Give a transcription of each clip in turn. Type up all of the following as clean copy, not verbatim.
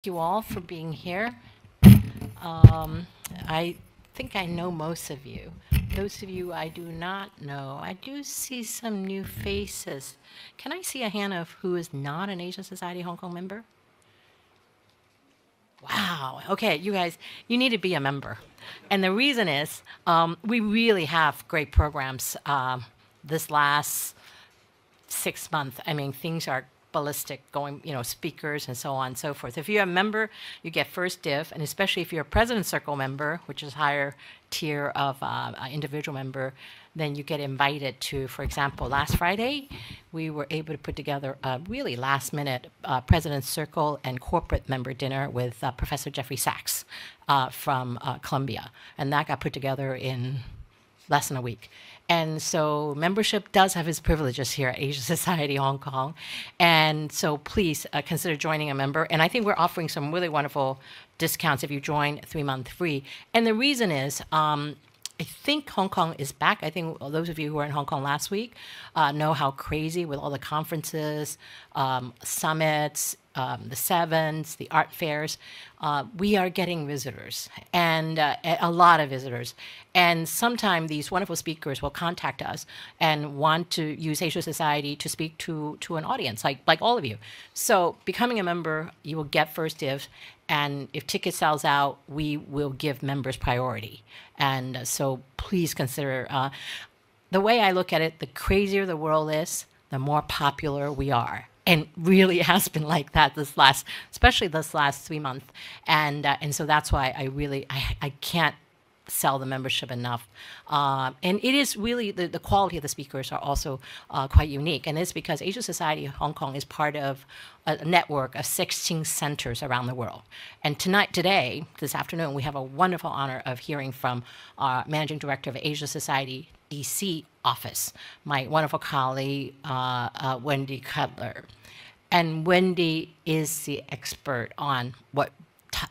You all for being here. I think I know most of you. Those of you I do not know, I do see some new faces. Can I see a hand of who is not an Asian Society Hong Kong member? Wow. Okay, you guys, you need to be a member. And the reason is we really have great programs this last 6 months. I mean, things are ballistic, going, speakers and so on and so forth. If you're a member, you get first div, and especially if you're a President's Circle member, which is higher tier of individual member, then you get invited to, for example, last Friday, we were able to put together a really last-minute President's Circle and corporate member dinner with Professor Jeffrey Sachs from Columbia, and that got put together in less than a week. And so membership does have its privileges here at Asia Society Hong Kong. And so please consider joining a member. And I think we're offering some really wonderful discounts if you join 3-month free. And the reason is, I think Hong Kong is back. I think those of you who were in Hong Kong last week know how crazy with all the conferences, summits, the sevens, the art fairs, we are getting visitors, and a lot of visitors. And sometimes these wonderful speakers will contact us and want to use Asia Society to speak to an audience, like all of you. So becoming a member, you will get first dibs. And if ticket sells out, we will give members priority. And so please consider, the way I look at it, the crazier the world is, the more popular we are. And really it has been like that especially this last 3 months. And so that's why I can't sell the membership enough. And it is really, the quality of the speakers are also quite unique. And it's because Asia Society Hong Kong is part of a network of 16 centers around the world. And today, this afternoon, we have a wonderful honor of hearing from our Managing Director of Asia Society DC office, my wonderful colleague, Wendy Cutler. And Wendy is the expert on what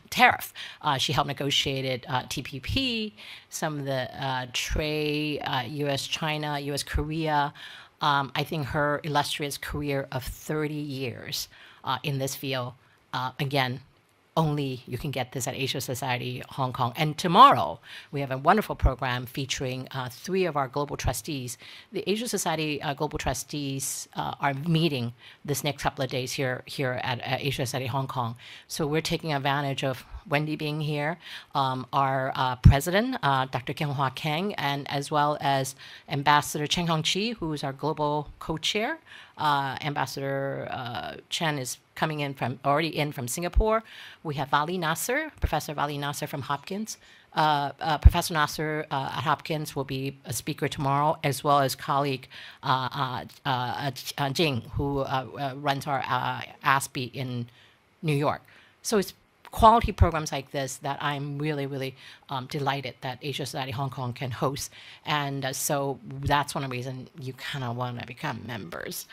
tariff. She helped negotiated TPP, some of the trade, U.S.-China, U.S.-Korea. I think her illustrious career of 30 years in this field, again, only you can get this at Asia Society Hong Kong. And tomorrow, we have a wonderful program featuring 3 of our global trustees. The Asia Society global trustees are meeting this next couple of days here at Asia Society Hong Kong. So we're taking advantage of Wendy being here, our president, Dr. Kyung-Hwa Kang, and as well as Ambassador Cheng Hong-chi, who is our global co-chair. Ambassador Chen is coming already in from Singapore. We have Vali Nasser, Professor Vali Nasser from Hopkins. Professor Nasser at Hopkins will be a speaker tomorrow, as well as colleague Jing, who runs our ASPE in New York. So it's quality programs like this that I'm really, really delighted that Asia Society Hong Kong can host. And so that's one of the reasons you kind of want to become members.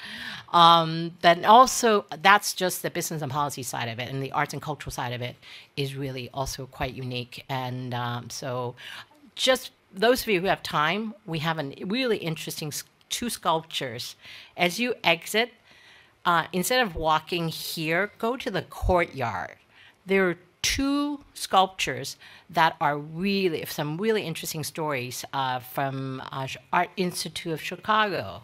Then also, that's just the business and policy side of it, and the arts and cultural side of it is really also quite unique. And so just those of you who have time, we have a really interesting 2 sculptures. As you exit, instead of walking here, go to the courtyard. There are 2 sculptures that are really, some really interesting stories from Art Institute of Chicago.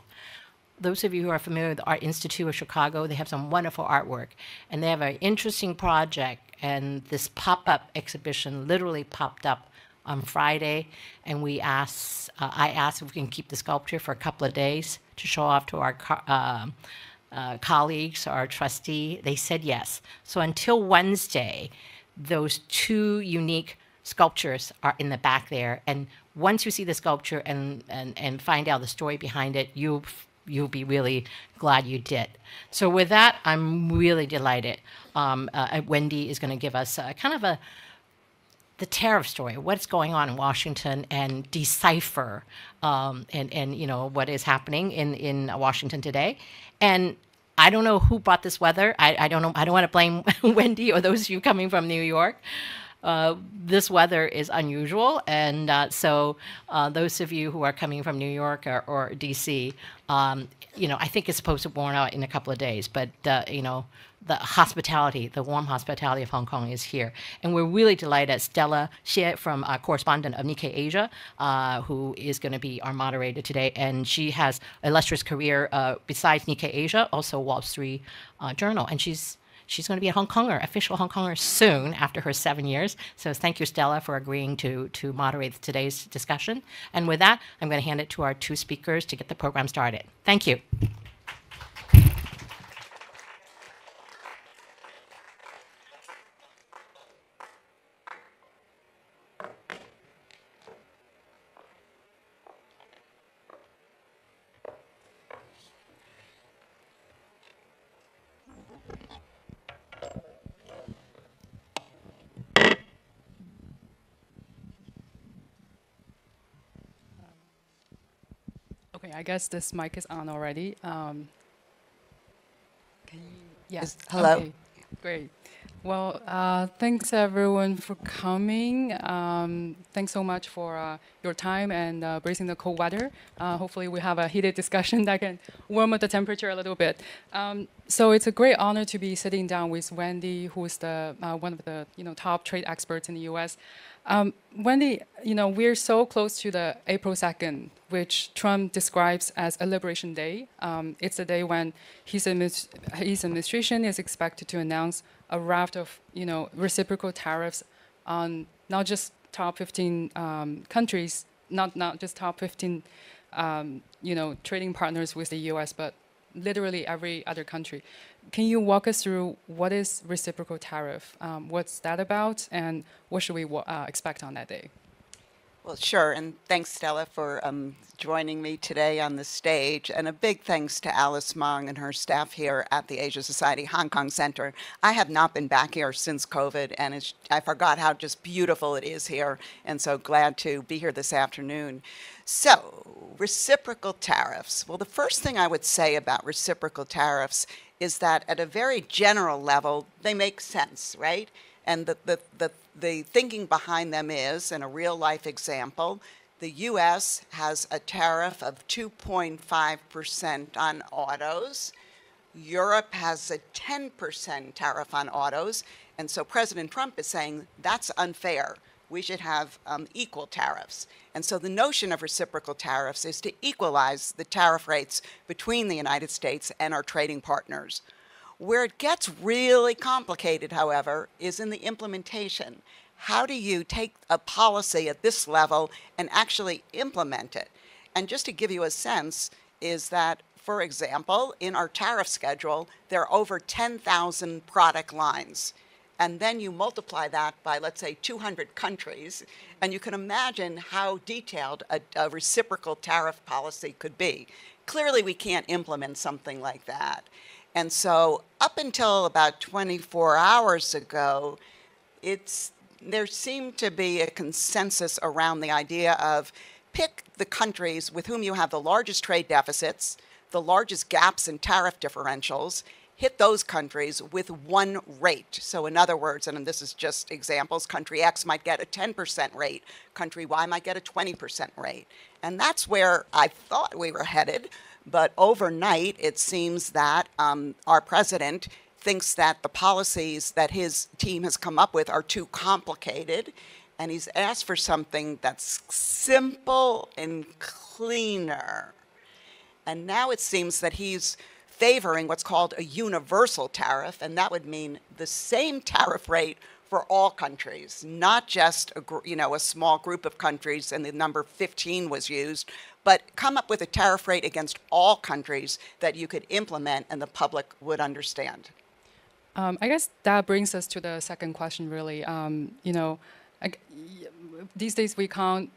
Those of you who are familiar with the Art Institute of Chicago, they have some wonderful artwork. And they have an interesting project. And this pop-up exhibition literally popped up on Friday. And I asked if we can keep the sculpture for a couple of days to show off to our colleagues, our trustee. They said yes. So until Wednesday, those 2 unique sculptures are in the back there. And once you see the sculpture and find out the story behind it, you'll be really glad you did. So with that, I'm really delighted. Wendy is going to give us kind of the tariff story, what's going on in Washington, and decipher what is happening in Washington today. And I don't know who brought this weather. I don't know. I don't want to blame Wendy or those of you coming from New York. this weather is unusual, and so those of you who are coming from New York or DC, I think it's supposed to warm out in a couple of days, but the hospitality, the warm hospitality of Hong Kong is here. And we're really delighted. Stella Xie, from correspondent of Nikkei Asia, who is going to be our moderator today. And she has an illustrious career besides Nikkei Asia, also Wall Street Journal. And she's going to be a Hong Konger, official Hong Konger soon after her 7 years. So thank you, Stella, for agreeing to moderate today's discussion. And with that, I'm going to hand it to our two speakers to get the program started. Thank you. Okay, I guess this mic is on already. Can you, yes. Hello. Okay, great. Well, thanks everyone for coming. Thanks so much for your time and bracing the cold weather. Hopefully we have a heated discussion that can warm up the temperature a little bit. So it's a great honor to be sitting down with Wendy, who is the one of the top trade experts in the U.S. Wendy, we're so close to the April 2nd, which Trump describes as a Liberation Day. It's the day when his administration is expected to announce a raft of reciprocal tariffs on not just top 15 countries, not just top 15 trading partners with the U.S., but literally every other country. Can you walk us through what is reciprocal tariff? What's that about, and what should we expect on that day? Well, sure, and thanks, Stella, for joining me today on the stage, and a big thanks to Alice Mong and her staff here at the Asia Society Hong Kong Center. I have not been back here since COVID, and I forgot how just beautiful it is here, and so glad to be here this afternoon. So, reciprocal tariffs. Well, the first thing I would say about reciprocal tariffs is that at a very general level, they make sense, right? And the thinking behind them is, in a real-life example, the U.S. has a tariff of 2.5% on autos. Europe has a 10% tariff on autos. And so President Trump is saying that's unfair. We should have equal tariffs. And so the notion of reciprocal tariffs is to equalize the tariff rates between the United States and our trading partners. Where it gets really complicated, however, is in the implementation. How do you take a policy at this level and actually implement it? And just to give you a sense is that, for example, in our tariff schedule, there are over 10,000 product lines. And then you multiply that by, let's say, 200 countries, and you can imagine how detailed a reciprocal tariff policy could be. Clearly, we can't implement something like that. And so up until about 24 hours ago, there seemed to be a consensus around the idea of pick the countries with whom you have the largest trade deficits, the largest gaps in tariff differentials, hit those countries with one rate. So in other words, and this is just examples, country X might get a 10% rate, country Y might get a 20% rate. And that's where I thought we were headed. But overnight, it seems that our president thinks that the policies that his team has come up with are too complicated, and he's asked for something that's simple and cleaner. And now it seems that he's favoring what's called a universal tariff, and that would mean the same tariff rate for all countries, not just a small group of countries, and the number 15 was used, but come up with a tariff rate against all countries that you could implement and the public would understand. I guess that brings us to the second question, really. These days we can't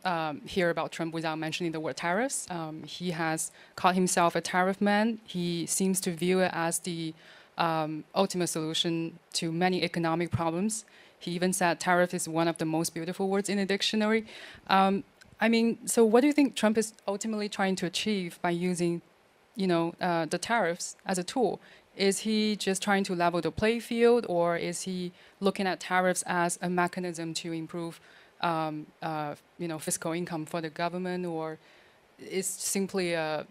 hear about Trump without mentioning the word tariffs. He has called himself a tariff man. He seems to view it as the ultimate solution to many economic problems. He even said tariff is one of the most beautiful words in the dictionary. So what do you think Trump is ultimately trying to achieve by using, the tariffs as a tool? Is he just trying to level the play field, or is he looking at tariffs as a mechanism to improve fiscal income for the government, or is simply a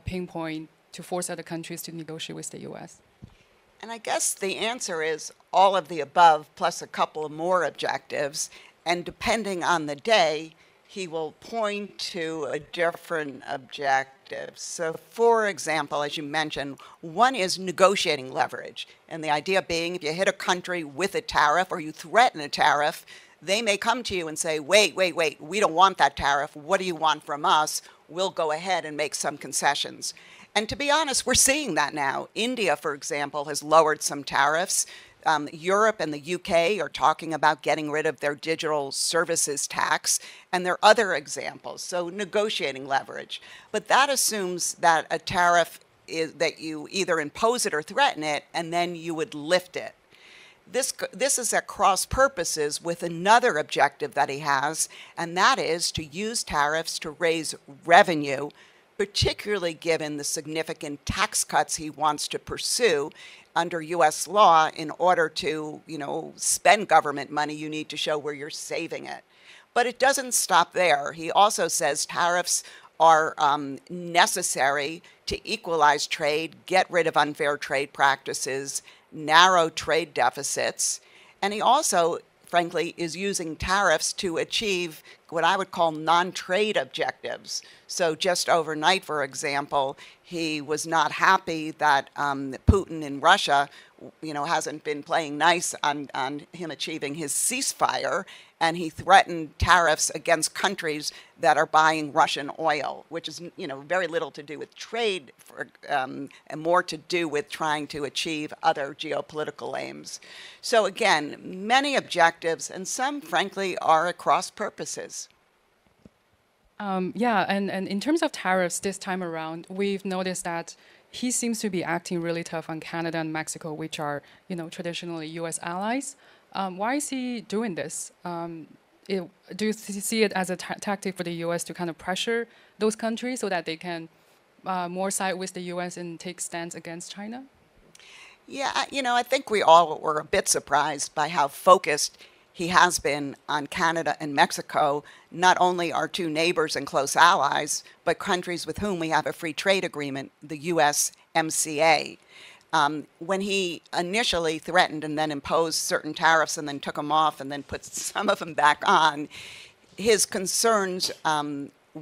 pinpoint to force other countries to negotiate with the U.S.? And I guess the answer is all of the above plus a couple of more objectives. And depending on the day, he will point to a different objective. So for example, as you mentioned, one is negotiating leverage. And the idea being if you hit a country with a tariff or you threaten a tariff, they may come to you and say, wait, we don't want that tariff. What do you want from us? We'll go ahead and make some concessions. And to be honest, we're seeing that now. India, for example, has lowered some tariffs. Europe and the UK are talking about getting rid of their digital services tax, and there are other examples. So negotiating leverage. But that assumes that a tariff is that you either impose it or threaten it, and then you would lift it. This is at cross purposes with another objective that he has, and that is to use tariffs to raise revenue, particularly given the significant tax cuts he wants to pursue. Under U.S. law, in order to, spend government money, you need to show where you're saving it. But it doesn't stop there. He also says tariffs are necessary to equalize trade, get rid of unfair trade practices, narrow trade deficits. And he also, frankly, is using tariffs to achieve what I would call non-trade objectives. So just overnight, for example, he was not happy that Putin in Russia, hasn't been playing nice on him achieving his ceasefire, and he threatened tariffs against countries that are buying Russian oil, which is, very little to do with trade, and more to do with trying to achieve other geopolitical aims. So again, many objectives, and some, frankly, are at cross purposes. And in terms of tariffs this time around, we've noticed that he seems to be acting really tough on Canada and Mexico, which are, traditionally U.S. allies. Why is he doing this? Do you see it as a tactic for the U.S. to kind of pressure those countries so that they can more side with the U.S. and take stance against China? Yeah, I think we all were a bit surprised by how focused he has been on Canada and Mexico, not only our two neighbors and close allies, but countries with whom we have a free trade agreement, the USMCA. When he initially threatened and then imposed certain tariffs and then took them off and then put some of them back on, his concerns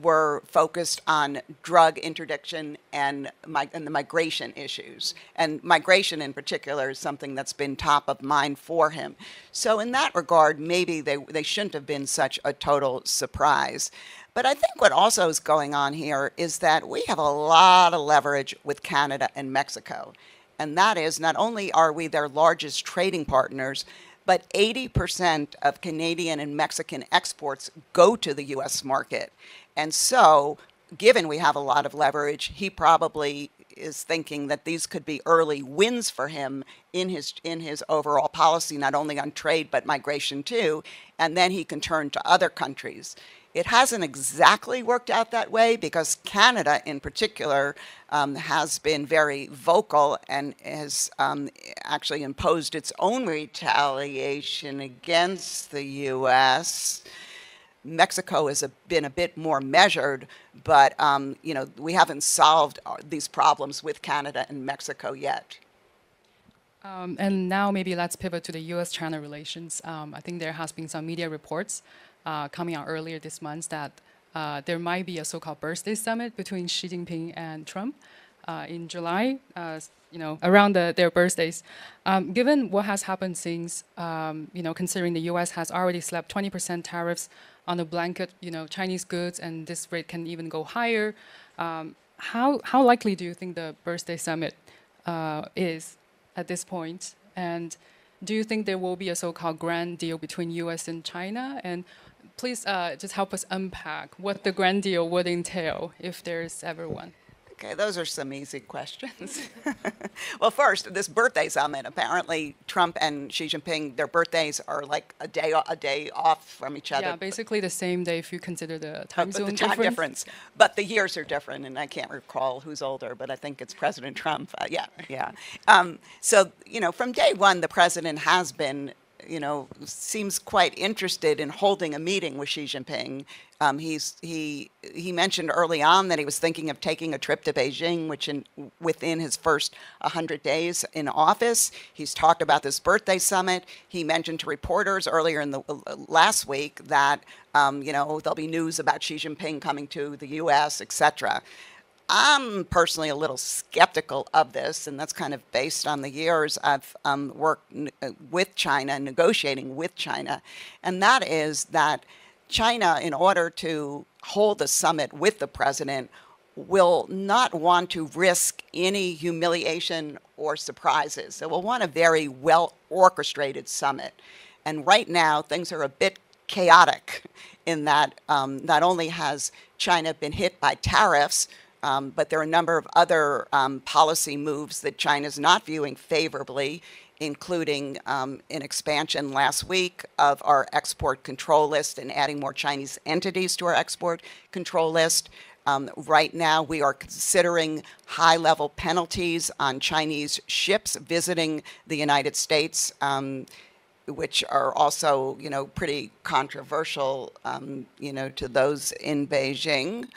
were focused on drug interdiction and the migration issues. And migration in particular is something that's been top of mind for him. So in that regard, maybe they shouldn't have been such a total surprise. But I think what also is going on here is that we have a lot of leverage with Canada and Mexico. And that is, not only are we their largest trading partners, but 80% of Canadian and Mexican exports go to the U.S. market. And so, given we have a lot of leverage, he probably is thinking that these could be early wins for him in his overall policy, not only on trade, but migration too. And then he can turn to other countries. It hasn't exactly worked out that way because Canada in particular has been very vocal and has actually imposed its own retaliation against the U.S. Mexico has been a bit more measured, but we haven't solved these problems with Canada and Mexico yet. And now maybe let's pivot to the U.S.-China relations. I think there has been some media reports coming out earlier this month that there might be a so-called birthday summit between Xi Jinping and Trump in July, around their birthdays. Given what has happened since, considering the U.S. has already slapped 20% tariffs on the blanket, Chinese goods, and this rate can even go higher, how likely do you think the birthday summit is at this point? And do you think there will be a so-called grand deal between U.S. and China? And please just help us unpack what the grand deal would entail if there's ever one. Okay, those are some easy questions. Well, first, this birthday summit, apparently Trump and Xi Jinping, their birthdays are like a day off from each other. Yeah, basically the same day if you consider the time But zone the time difference. But the years are different, and I can't recall who's older, but I think it's President Trump. Yeah. So, from day one, the president has been, seems quite interested in holding a meeting with Xi Jinping. He mentioned early on that he was thinking of taking a trip to Beijing, within his first 100 days in office. He's talked about this birthday summit. He mentioned to reporters earlier in the last week that there'll be news about Xi Jinping coming to the U.S., etc. I'm personally a little skeptical of this, and that's kind of based on the years I've worked with China, negotiating with China, and that is that China, in order to hold a summit with the president, will not want to risk any humiliation or surprises. It will want a very well-orchestrated summit. And right now, things are a bit chaotic in that not only has China been hit by tariffs, but there are a number of other policy moves that China's not viewing favorably, including an expansion last week of our export control list and adding more Chinese entities to our export control list. Right now, we are considering high-level penalties on Chinese ships visiting the United States, which are also, pretty controversial, to those in Beijing.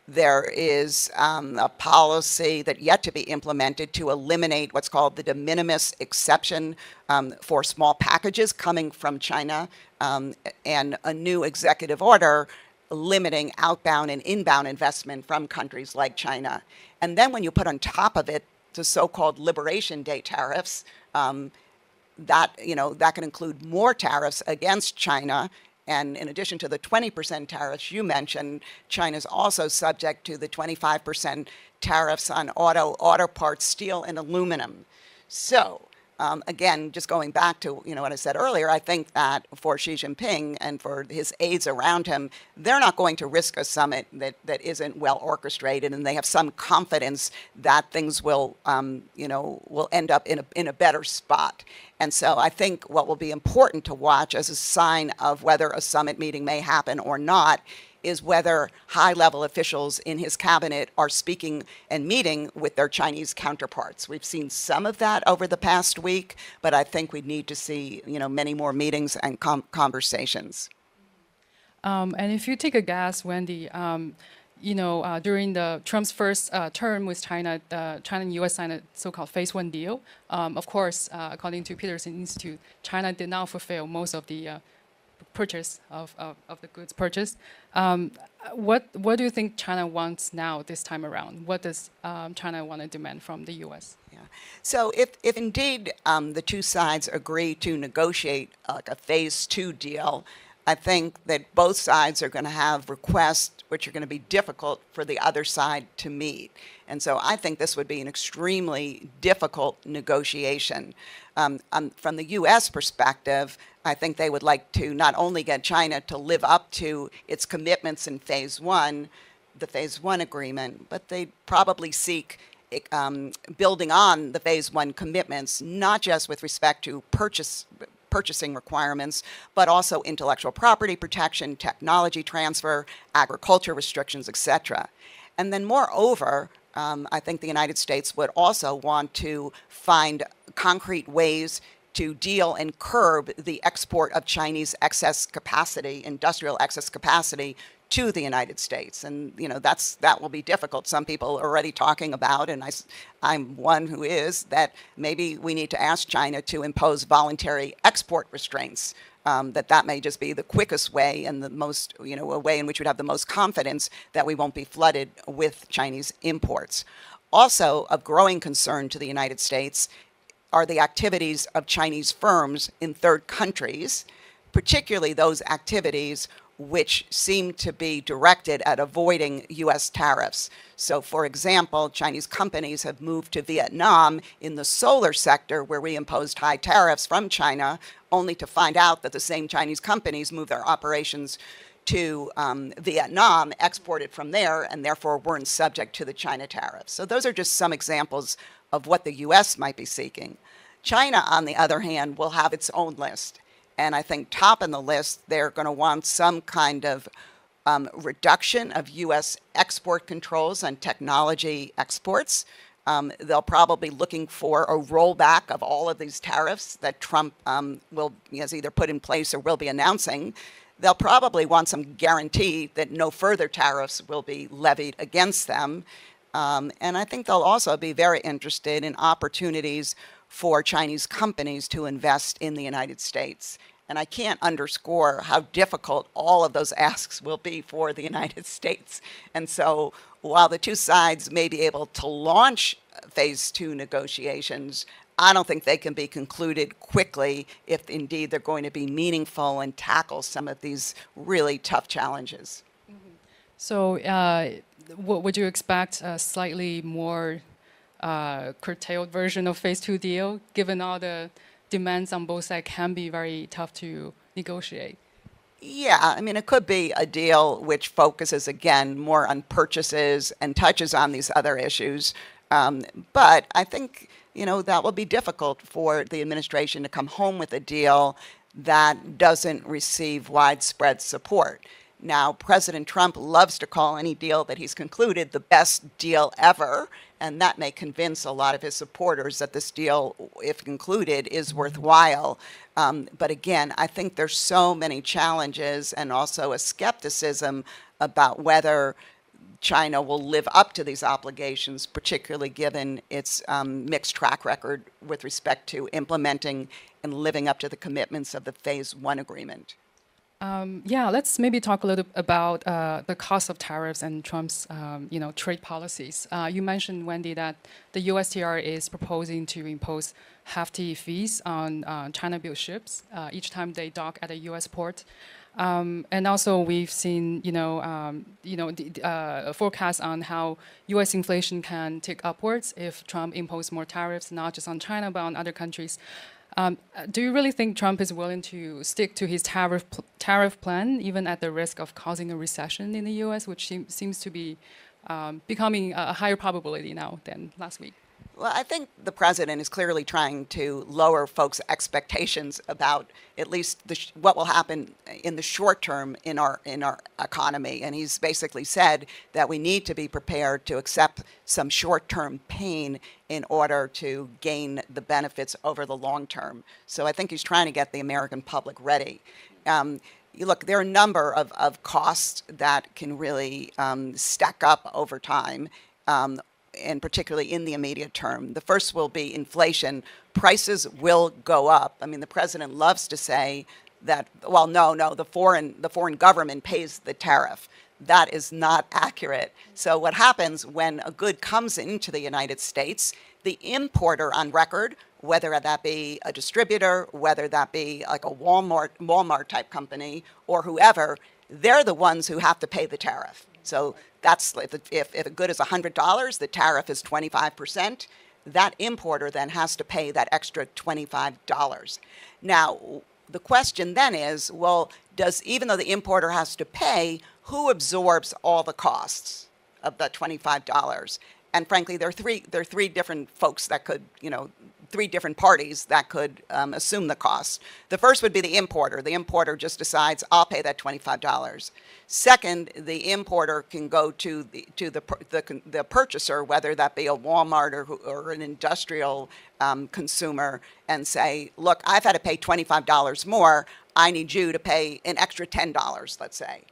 There is a policy that yet to be implemented to eliminate what's called the de minimis exception for small packages coming from China, and a new executive order limiting outbound and inbound investment from countries like China. And then when you put on top of it the so-called Liberation Day tariffs, that can include more tariffs against China. And in addition to the 20% tariffs you mentioned, China's also subject to the 25% tariffs on auto parts, steel, and aluminum. So, again, just going back to what I said earlier, I think that for Xi Jinping and for his aides around him, they're not going to risk a summit that isn't well orchestrated, and they have some confidence that things will end up in a better spot. And so I think what will be important to watch as a sign of whether a summit meeting may happen or not is whether high-level officials in his cabinet are speaking and meeting with their Chinese counterparts. We've seen some of that over the past week, but I think we need to see, many more meetings and conversations. And if you take a guess, Wendy, during Trump's first term with China, China and U.S. signed a so-called Phase 1 deal. Of course, according to Peterson Institute, China did not fulfill most of the purchase of the goods purchased. What do you think China wants now this time around? What does China want to demand from the U.S.? Yeah. So if indeed the two sides agree to negotiate a Phase 2 deal, I think that both sides are going to have requests which are going to be difficult for the other side to meet. And so I think this would be an extremely difficult negotiation. From the U.S. perspective, I think they would like to not only get China to live up to its commitments in Phase 1, the Phase 1 agreement, but they'd probably seek building on the Phase 1 commitments, not just with respect to purchasing requirements, but also intellectual property protection, technology transfer, agriculture restrictions, etc. And then moreover, I think the United States would also want to find concrete ways to deal and curb the export of Chinese excess capacity, industrial excess capacity, to the United States. And that will be difficult. Some people are already talking about, and I'm one who is, that maybe we need to ask China to impose voluntary export restraints. That may just be the quickest way and the most, a way in which we'd have the most confidence that we won't be flooded with Chinese imports. Also of growing concern to the United States are the activities of Chinese firms in third countries, particularly those activities which seem to be directed at avoiding U.S. tariffs. So, for example, Chinese companies have moved to Vietnam in the solar sector, where we imposed high tariffs from China, only to find out that the same Chinese companies move their operations to Vietnam exported from there and therefore weren't subject to the China tariffs. So those are just some examples of what the U.S. might be seeking. China, on the other hand, will have its own list. And I think top in the list, they're going to want some kind of reduction of U.S. export controls on technology exports. They'll probably be looking for a rollback of all of these tariffs that Trump has either put in place or will be announcing. They'll probably want some guarantee that no further tariffs will be levied against them. And I think they'll also be very interested in opportunities for Chinese companies to invest in the United States. And I can't underscore how difficult all of those asks will be for the United States. And so while the two sides may be able to launch phase 2 negotiations, I don't think they can be concluded quickly if indeed they're going to be meaningful and tackle some of these really tough challenges. Mm-hmm. So would you expect a slightly more curtailed version of phase 2 deal, given all the demands on both sides can be very tough to negotiate? Yeah, I mean, it could be a deal which focuses, again, more on purchases and touches on these other issues. But I think, that will be difficult for the administration to come home with a deal that doesn't receive widespread support. Now, President Trump loves to call any deal that he's concluded the best deal ever, and that may convince a lot of his supporters that this deal, if concluded, is worthwhile. But again, I think there's so many challenges and also a skepticism about whether China will live up to these obligations, particularly given its mixed track record with respect to implementing and living up to the commitments of the Phase 1 agreement. Let's maybe talk a little about the cost of tariffs and Trump's, trade policies. You mentioned, Wendy, that the USTR is proposing to impose hefty fees on China-built ships each time they dock at a U.S. port. And also, we've seen, forecasts on how U.S. inflation can tick upwards if Trump imposes more tariffs, not just on China but on other countries. Do you really think Trump is willing to stick to his tariff plan, even at the risk of causing a recession in the U.S., which seems to be becoming a higher probability now than last week? Well, I think the president is clearly trying to lower folks' expectations about at least what will happen in the short term in our economy. And he's basically said that we need to be prepared to accept some short-term pain in order to gain the benefits over the long term. So I think he's trying to get the American public ready. Look, there are a number of costs that can really stack up over time. And particularly in the immediate term. The first will be inflation. Prices will go up. I mean, the president loves to say that, well, no, the foreign government pays the tariff. That is not accurate. So what happens when a good comes into the United States, the importer on record, whether that be a distributor, whether that be like a Walmart type company or whoever, they're the ones who have to pay the tariff. So that's if a good is $100, the tariff is 25%. That importer then has to pay that extra $25. Now, the question then is, well, even though the importer has to pay, who absorbs all the costs of that $25? And frankly, there are three different folks that could, three different parties that could assume the cost. The first would be the importer. The importer just decides, I'll pay that $25. Second, the importer can go to the purchaser, whether that be a Walmart or an industrial consumer, and say, look, I've had to pay $25 more. I need you to pay an extra $10, let's say.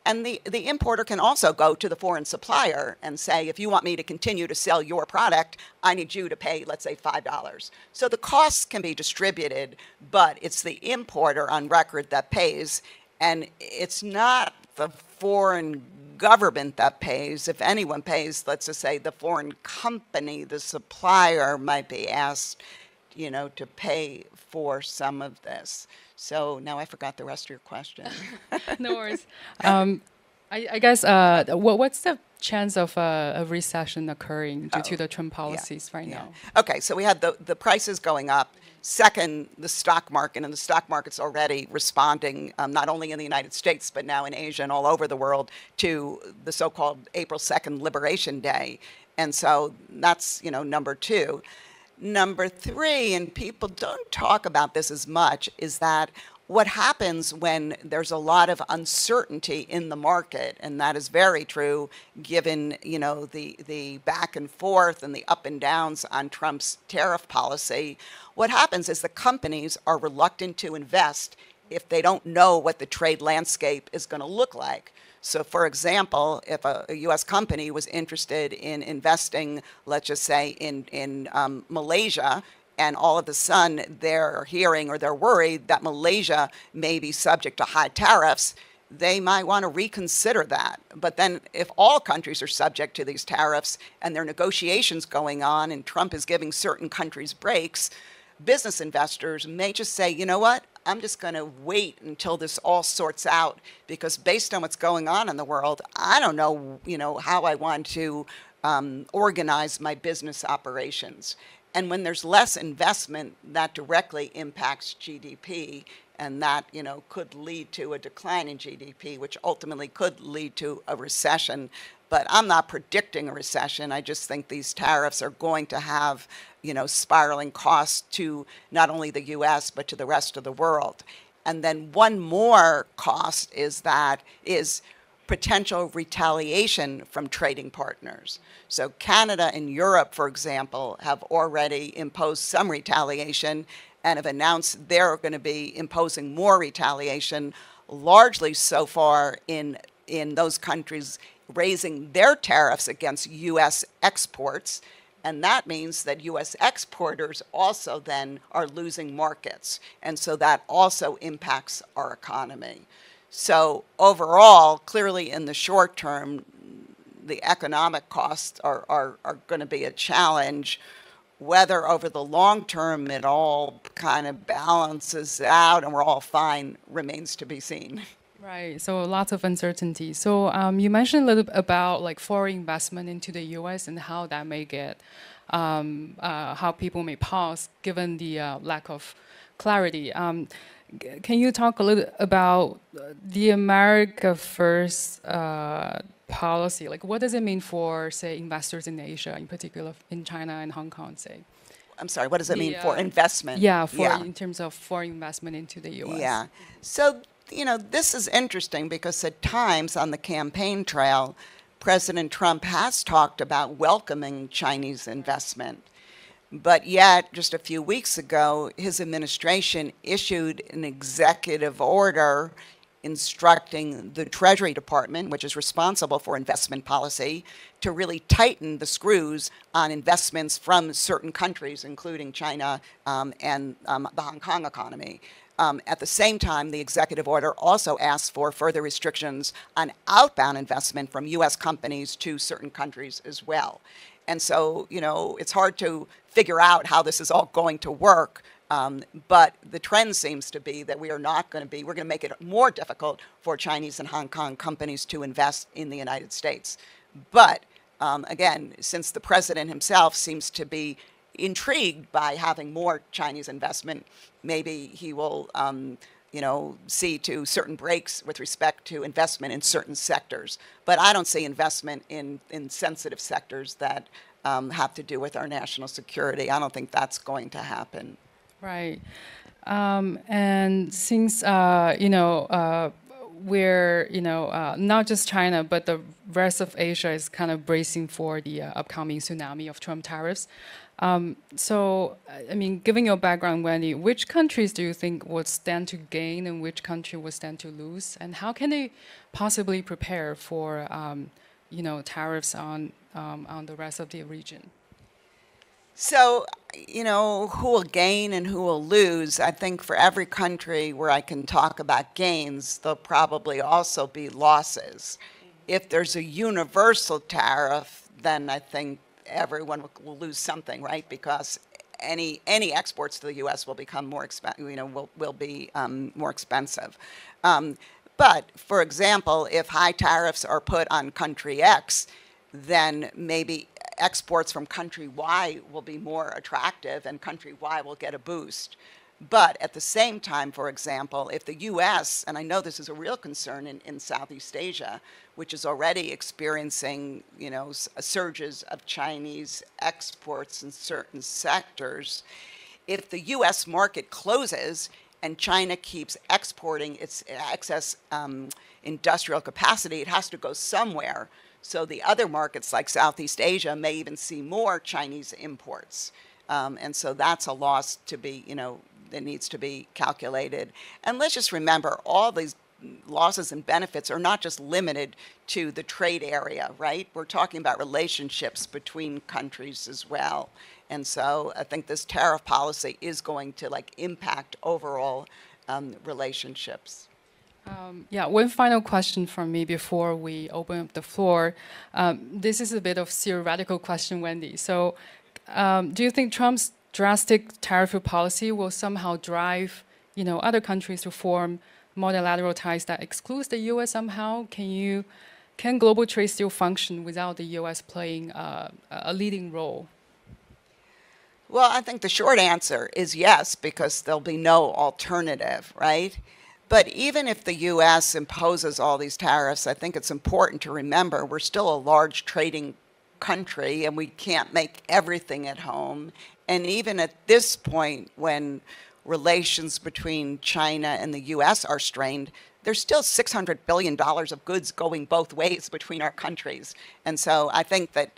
And the importer can also go to the foreign supplier and say, if you want me to continue to sell your product, I need you to pay, let's say, $5. So the costs can be distributed, but it's the importer on record that pays, and it's not the foreign government that pays. If anyone pays, let's just say the foreign company, the supplier might be asked, to pay for some of this. So now I forgot the rest of your question. No worries. I guess what's the chance of a recession occurring due to the Trump policies right now? Okay, so we had the prices going up. Second, the stock market, and the stock market's already responding, not only in the United States, but now in Asia and all over the world, to the so-called April 2nd Liberation Day. And so that's, number two. Number three, and people don't talk about this as much, is that what happens when there's a lot of uncertainty in the market, and that is very true given, the back and forth and the up and downs on Trump's tariff policy, what happens is the companies are reluctant to invest if they don't know what the trade landscape is going to look like. So, for example, if a U.S. company was interested in investing, let's just say, in Malaysia, and all of a sudden they're hearing or they're worried that Malaysia may be subject to high tariffs, they might want to reconsider that. But then if all countries are subject to these tariffs and there are negotiations going on and Trump is giving certain countries breaks, business investors may just say, you know what, I'm just going to wait until this all sorts out, because based on what's going on in the world, I don't know, how I want to organize my business operations. And when there's less investment, that directly impacts GDP, and that, could lead to a decline in GDP, which ultimately could lead to a recession. But I'm not predicting a recession. I just think these tariffs are going to have, spiraling costs to not only the U.S., but to the rest of the world. And then one more cost is potential retaliation from trading partners. So Canada and Europe, for example, have already imposed some retaliation and have announced they're going to be imposing more retaliation, largely so far in those countries raising their tariffs against U.S. exports. And that means that U.S. exporters also then are losing markets. And so that also impacts our economy. So overall, clearly in the short term, the economic costs are going to be a challenge. Whether over the long term it all kind of balances out and we're all fine remains to be seen. Right, so lots of uncertainty. So you mentioned a little bit about like foreign investment into the U.S. and how that may get, how people may pause given the lack of clarity. Can you talk a little about the America First policy? Like, what does it mean for, say, investors in Asia, in particular in China and Hong Kong, say? I'm sorry, what does it mean for investment? Yeah, in terms of foreign investment into the U.S. Yeah, so, this is interesting because at times on the campaign trail, President Trump has talked about welcoming Chinese investment. But yet, just a few weeks ago, his administration issued an executive order instructing the Treasury Department, which is responsible for investment policy, to really tighten the screws on investments from certain countries, including China and the Hong Kong economy. At the same time, the executive order also asks for further restrictions on outbound investment from U.S. companies to certain countries as well. And so, it's hard to figure out how this is all going to work. But the trend seems to be that we're going to make it more difficult for Chinese and Hong Kong companies to invest in the United States. But again, since the president himself seems to be intrigued by having more Chinese investment, maybe he will see to certain breaks with respect to investment in certain sectors. But I don't see investment in sensitive sectors that have to do with our national security. I don't think that's going to happen. Right. And since, we're, not just China, but the rest of Asia is kind of bracing for the upcoming tsunami of Trump tariffs. So, I mean, given your background, Wendy, which countries do you think would stand to gain and which country would stand to lose? And how can they possibly prepare for, tariffs on the rest of the region? So, who will gain and who will lose? I think for every country where I can talk about gains, there'll probably also be losses. If there's a universal tariff, then I think everyone will lose something, right? Because any exports to the U.S. will become more will be more expensive. But for example, if high tariffs are put on country X, then maybe exports from country Y will be more attractive and country Y will get a boost. But at the same time, for example, if the U.S., and I know this is a real concern in Southeast Asia, which is already experiencing, surges of Chinese exports in certain sectors, if the U.S. market closes and China keeps exporting its excess industrial capacity, it has to go somewhere. So the other markets like Southeast Asia may even see more Chinese imports. And so that's a loss to be, that needs to be calculated. And let's just remember, all these losses and benefits are not just limited to the trade area, right? We're talking about relationships between countries as well. And so I think this tariff policy is going to impact overall relationships. Yeah, one final question from me before we open up the floor. This is a bit of a theoretical question, Wendy. So do you think Trump's drastic tariff policy will somehow drive, other countries to form multilateral ties that excludes the U.S. somehow? Can global trade still function without the U.S. playing a leading role? Well, I think the short answer is yes, because there'll be no alternative, right? But even if the U.S. imposes all these tariffs, I think it's important to remember we're still a large trading country and we can't make everything at home. And even at this point, when relations between China and the U.S. are strained, there's still $600 billion of goods going both ways between our countries. And so I think that,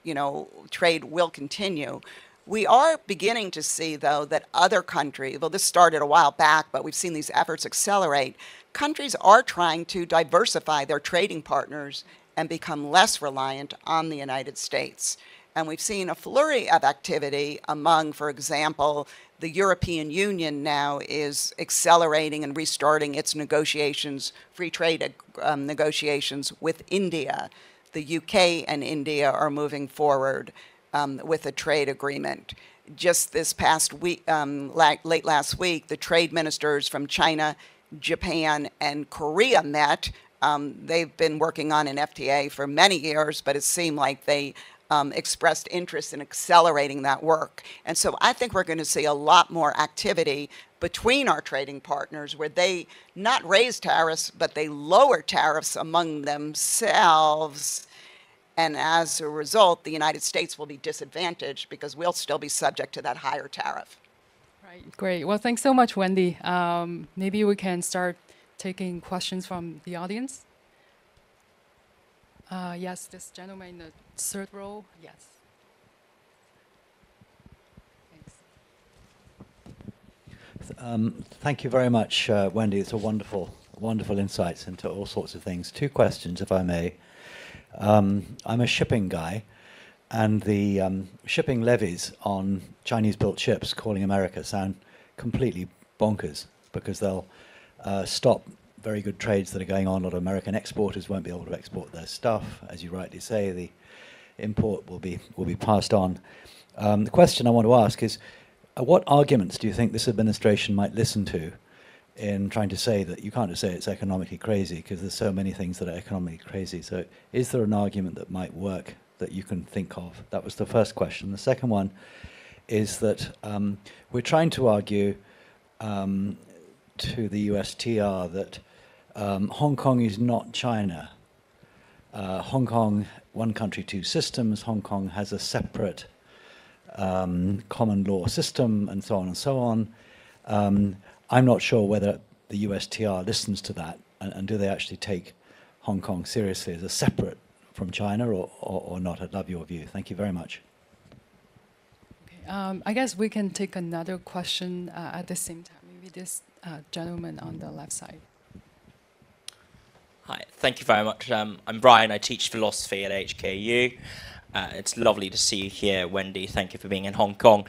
trade will continue. We are beginning to see, though, that other countries, well, this started a while back, but we've seen these efforts accelerate. Countries are trying to diversify their trading partners and become less reliant on the United States. And we've seen a flurry of activity among, for example, the European Union now is accelerating and restarting its negotiations, free trade negotiations with India. The UK and India are moving forward with a trade agreement. Just this past week, late last week, the trade ministers from China, Japan, and Korea met. They've been working on an FTA for many years, but it seemed like they expressed interest in accelerating that work. And so I think we're going to see a lot more activity between our trading partners where they not raise tariffs, but they lower tariffs among themselves. And as a result, the United States will be disadvantaged because we'll still be subject to that higher tariff. Right, great. Well, thanks so much, Wendy. Maybe we can start taking questions from the audience. Yes, this gentleman in the third row. Yes. Thanks. Thank you very much, Wendy. It's a wonderful insights into all sorts of things. Two questions, if I may. I'm a shipping guy, and the shipping levies on Chinese-built ships calling America sound completely bonkers because they'll stop very good trades that are going on. A lot of American exporters won't be able to export their stuff. As you rightly say, the import will be passed on. The question I want to ask is, what arguments do you think this administration might listen to in trying to say that you can't just say it's economically crazy because there's so many things that are economically crazy? So is there an argument that might work that you can think of? That was the first question. The second one is that we're trying to argue to the USTR that Hong Kong is not China. Hong Kong, one country, two systems. Hong Kong has a separate common law system and so on and so on. I'm not sure whether the USTR listens to that and do they actually take Hong Kong seriously as a separate from China or not? I'd love your view. Thank you very much. Okay, I guess we can take another question at the same time. Maybe this gentleman on the left side. Hi, thank you very much. I'm Brian. I teach philosophy at HKU. It's lovely to see you here, Wendy. Thank you for being in Hong Kong.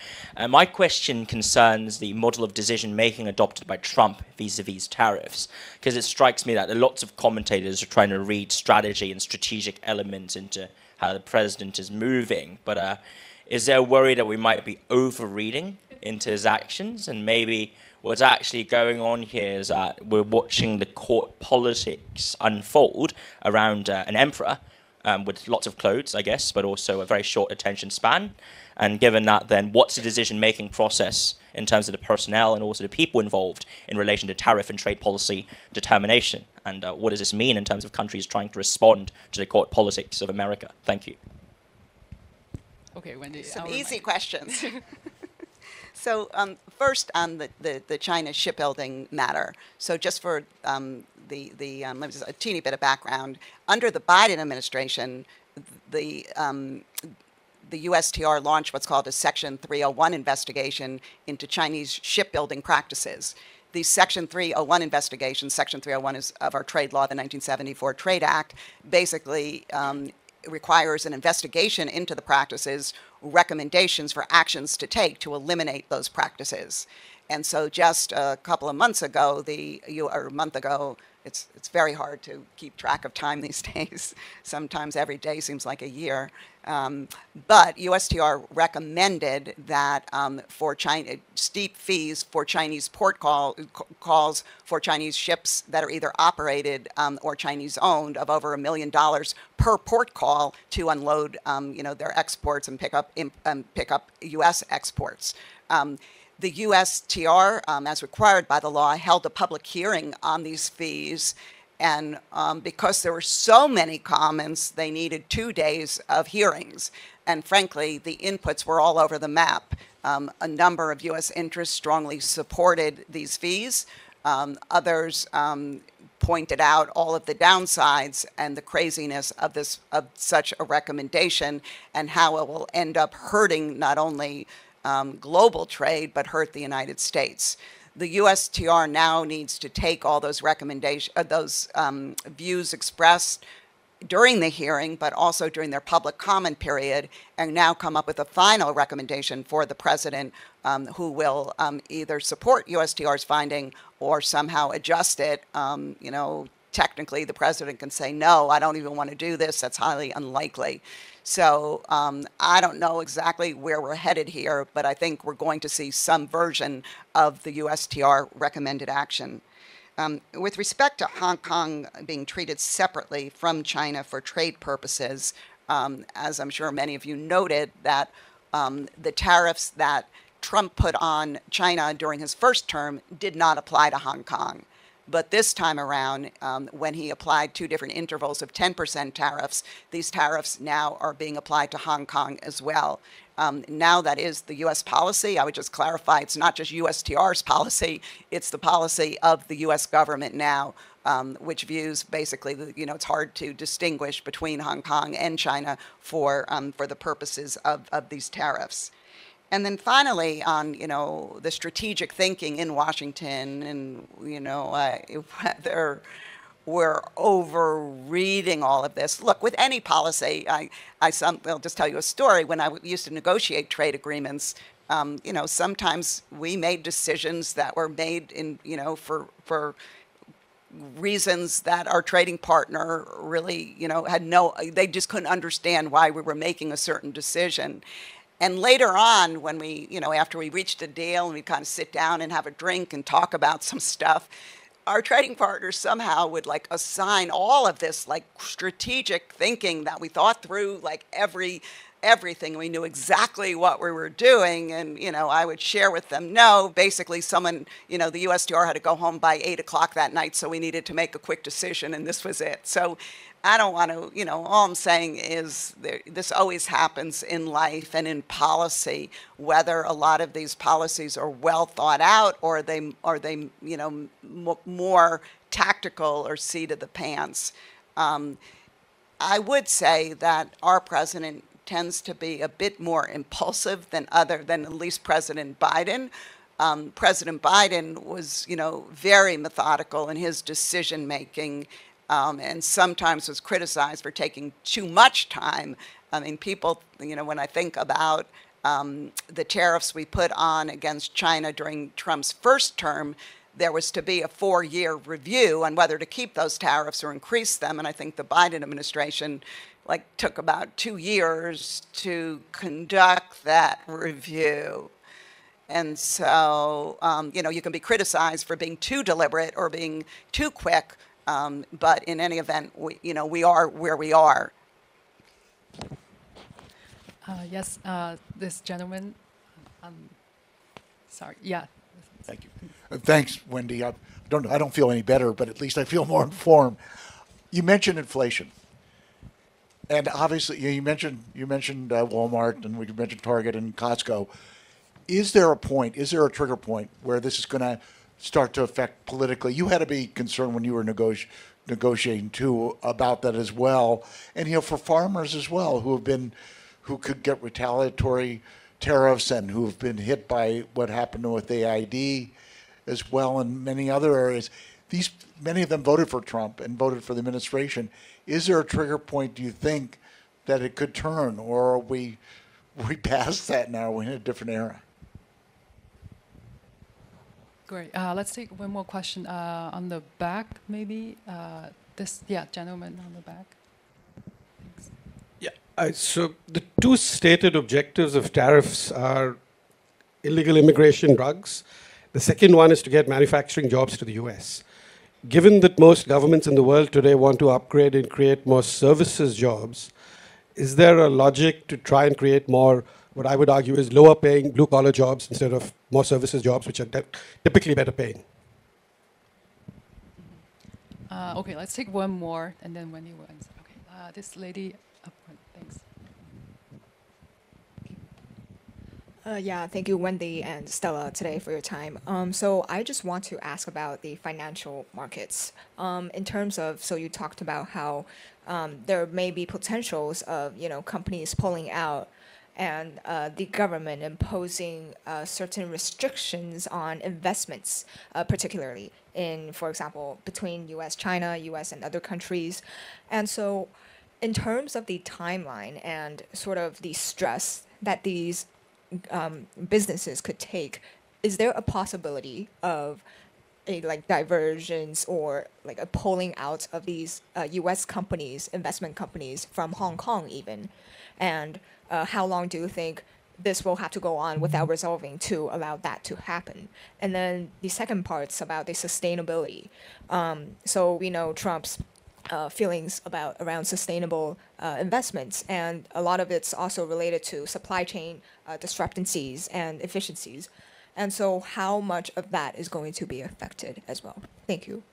My question concerns the model of decision-making adopted by Trump vis-a-vis tariffs, because it strikes me that lots of commentators are trying to read strategy and strategic elements into how the president is moving. But is there a worry that we might be over-reading into his actions, and maybe what's actually going on here is that we're watching the court politics unfold around an emperor with lots of clothes, I guess, but also a very short attention span. And given that, then what's the decision-making process in terms of the personnel and also the people involved in relation to tariff and trade policy determination? And what does this mean in terms of countries trying to respond to the court politics of America? Thank you. Okay, Wendy. Some easy questions. So first on the China shipbuilding matter. So just for let me just a teeny bit of background. Under the Biden administration, the USTR launched what's called a Section 301 investigation into Chinese shipbuilding practices. The Section 301 investigation, Section 301 is of our trade law, the 1974 Trade Act, basically requires an investigation into the practices, recommendations for actions to take to eliminate those practices. And so just a couple of months ago, or a month ago, it's very hard to keep track of time these days. Sometimes every day seems like a year. But USTR recommended that for China, steep fees for Chinese port calls for Chinese ships that are either operated or Chinese owned of over $1 million per port call to unload their exports and pick up U.S. exports. The USTR, as required by the law, held a public hearing on these fees. And because there were so many comments, they needed 2 days of hearings. And frankly, the inputs were all over the map. A number of U.S. interests strongly supported these fees. Others pointed out all of the downsides and the craziness of such a recommendation and how it will end up hurting not only global trade, but hurt the United States. The USTR now needs to take all those recommendations, views expressed during the hearing, but also during their public comment period, and now come up with a final recommendation for the president, who will either support USTR's finding or somehow adjust it. Technically, the president can say, no, I don't even want to do this. That's highly unlikely. So I don't know exactly where we're headed here, but I think we're going to see some version of the USTR recommended action. With respect to Hong Kong being treated separately from China for trade purposes, as I'm sure many of you noted, that the tariffs that Trump put on China during his first term did not apply to Hong Kong. But this time around, when he applied 2 different intervals of 10% tariffs, these tariffs now are being applied to Hong Kong as well. Now that is the U.S. policy. I would just clarify, it's not just USTR's policy, it's the policy of the U.S. government now, which views basically, it's hard to distinguish between Hong Kong and China for the purposes of these tariffs. And then finally, on the strategic thinking in Washington, and whether we're over-reading all of this. Look, with any policy, I'll just tell you a story. When I used to negotiate trade agreements, sometimes we made decisions that were made in for reasons that our trading partner really they just couldn't understand why we were making a certain decision. And later on, when we, after we reached a deal and we kind of sit down and have a drink and talk about some stuff, our trading partners somehow would assign all of this strategic thinking that we thought through everything. We knew exactly what we were doing. And, I would share with them, no, basically someone, the USTR had to go home by 8 o'clock that night. So we needed to make a quick decision and this was it. So I don't want to, all I'm saying is this always happens in life and in policy, whether a lot of these policies are well thought out or are they more tactical or seat of the pants. I would say that our president tends to be a bit more impulsive than at least President Biden. President Biden was, very methodical in his decision making. And sometimes was criticized for taking too much time. I mean, people, when I think about the tariffs we put on against China during Trump's first term, there was to be a 4-year review on whether to keep those tariffs or increase them. And I think the Biden administration took about 2 years to conduct that review. And so, you can be criticized for being too deliberate or being too quick. But in any event, we are where we are. Yes, this gentleman. Sorry. Yeah. Thank you. Thanks, Wendy. I don't feel any better, but at least I feel more informed. You mentioned inflation, and obviously you mentioned Walmart, and we mentioned Target and Costco. Is there a trigger point where this is going to start to affect politically? You had to be concerned when you were negotiating too about that as well, and for farmers as well who could get retaliatory tariffs and who have been hit by what happened with AID as well, and many other areas. Many of them voted for Trump and voted for the administration. Is there a trigger point, do you think, that it could turn, or are we past that now? We're in a different era. Great. Let's take one more question on the back, maybe. Gentleman on the back. Thanks. Yeah. So the two stated objectives of tariffs are illegal immigration, drugs. The second one is to get manufacturing jobs to the US. Given that most governments in the world today want to upgrade and create more services jobs, is there a logic to try and create more, what I would argue is lower paying blue-collar jobs instead of more services jobs, which are typically better paying? Okay, let's take one more, and then Wendy will answer. Okay, this lady up front, thanks. Thank you, Wendy and Stella, today for your time. So I just want to ask about the financial markets. In terms of, so you talked about how there may be potentials of, companies pulling out and the government imposing certain restrictions on investments, particularly in, for example, between US, China, US and other countries. And so in terms of the timeline and sort of the stress that these businesses could take, is there a possibility of a divergence or a pulling out of these U.S. companies, investment companies from Hong Kong even? And how long do you think this will have to go on without resolving to allow that to happen? And then the second part's about the sustainability. So we know Trump's feelings around sustainable investments, and a lot of it's also related to supply chain discrepancies and efficiencies. And so how much of that is going to be affected as well? Thank you.